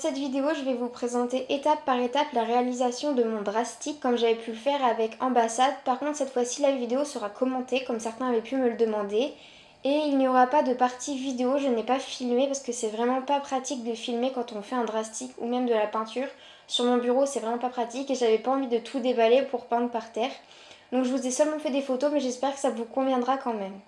cette vidéo, je vais vous présenter étape par étape la réalisation de mon drastique comme j'avais pu le faire avec Ambassade. Par contre, cette fois-ci, la vidéo sera commentée comme certains avaient pu me le demander. Et il n'y aura pas de partie vidéo, je n'ai pas filmé parce que c'est vraiment pas pratique de filmer quand on fait un drastique ou même de la peinture. Sur mon bureau, c'est vraiment pas pratique et j'avais pas envie de tout déballer pour peindre par terre. Donc je vous ai seulement fait des photos mais j'espère que ça vous conviendra quand même.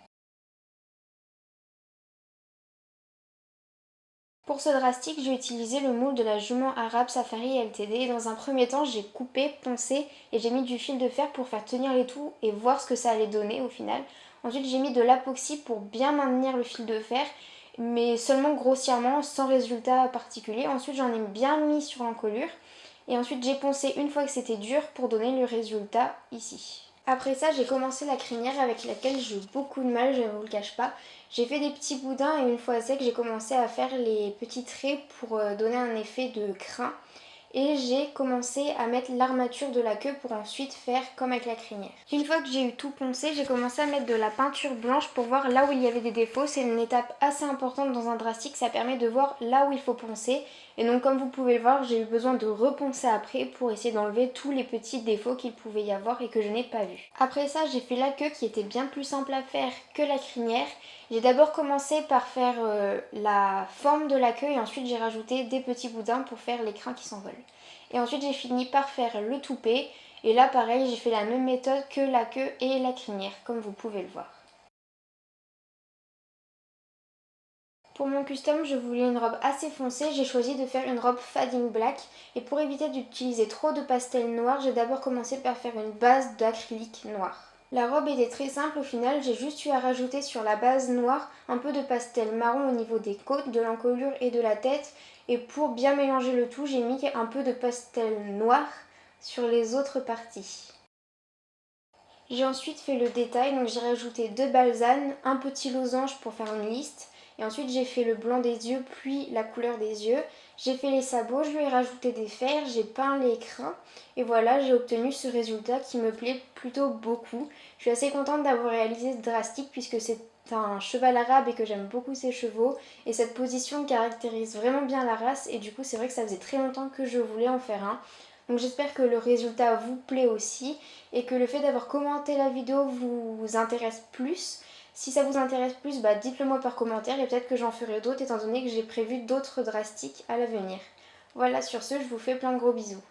Pour ce drastique, j'ai utilisé le moule de la jument arabe Safari Ltd. Et dans un premier temps, j'ai coupé, poncé et j'ai mis du fil de fer pour faire tenir les tout et voir ce que ça allait donner au final. Ensuite, j'ai mis de l'apoxy pour bien maintenir le fil de fer, mais seulement grossièrement, sans résultat particulier. Ensuite, j'en ai bien mis sur l'encolure. Et ensuite, j'ai poncé une fois que c'était dur pour donner le résultat ici. Après ça, j'ai commencé la crinière avec laquelle j'ai eu beaucoup de mal, je ne vous le cache pas. J'ai fait des petits boudins et une fois sec, j'ai commencé à faire les petits traits pour donner un effet de crin. Et j'ai commencé à mettre l'armature de la queue pour ensuite faire comme avec la crinière. Une fois que j'ai eu tout poncé, j'ai commencé à mettre de la peinture blanche pour voir là où il y avait des défauts. C'est une étape assez importante dans un drastique, ça permet de voir là où il faut poncer. Et donc comme vous pouvez le voir, j'ai eu besoin de reponcer après pour essayer d'enlever tous les petits défauts qu'il pouvait y avoir et que je n'ai pas vus. Après ça, j'ai fait la queue qui était bien plus simple à faire que la crinière. J'ai d'abord commencé par faire la forme de la queue et ensuite j'ai rajouté des petits boudins pour faire les crins qui s'envolent. Et ensuite j'ai fini par faire le toupet et là pareil j'ai fait la même méthode que la queue et la crinière comme vous pouvez le voir. Pour mon custom, je voulais une robe assez foncée, j'ai choisi de faire une robe fading black et pour éviter d'utiliser trop de pastel noir, j'ai d'abord commencé par faire une base d'acrylique noir. La robe était très simple au final, j'ai juste eu à rajouter sur la base noire un peu de pastel marron au niveau des côtes, de l'encolure et de la tête. Et pour bien mélanger le tout, j'ai mis un peu de pastel noir sur les autres parties. J'ai ensuite fait le détail, donc j'ai rajouté 2 balsanes, un petit losange pour faire une liste. Et ensuite j'ai fait le blanc des yeux puis la couleur des yeux. J'ai fait les sabots, je lui ai rajouté des fers, j'ai peint les crins. Et voilà, j'ai obtenu ce résultat qui me plaît plutôt beaucoup. Je suis assez contente d'avoir réalisé ce drastique puisque c'est un cheval arabe et que j'aime beaucoup ses chevaux. Et cette position caractérise vraiment bien la race et du coup c'est vrai que ça faisait très longtemps que je voulais en faire un. Donc j'espère que le résultat vous plaît aussi et que le fait d'avoir commenté la vidéo vous intéresse plus. Si ça vous intéresse plus, dites-le moi par commentaire et peut-être que j'en ferai d'autres étant donné que j'ai prévu d'autres drastiques à l'avenir. Voilà, sur ce, je vous fais plein de gros bisous.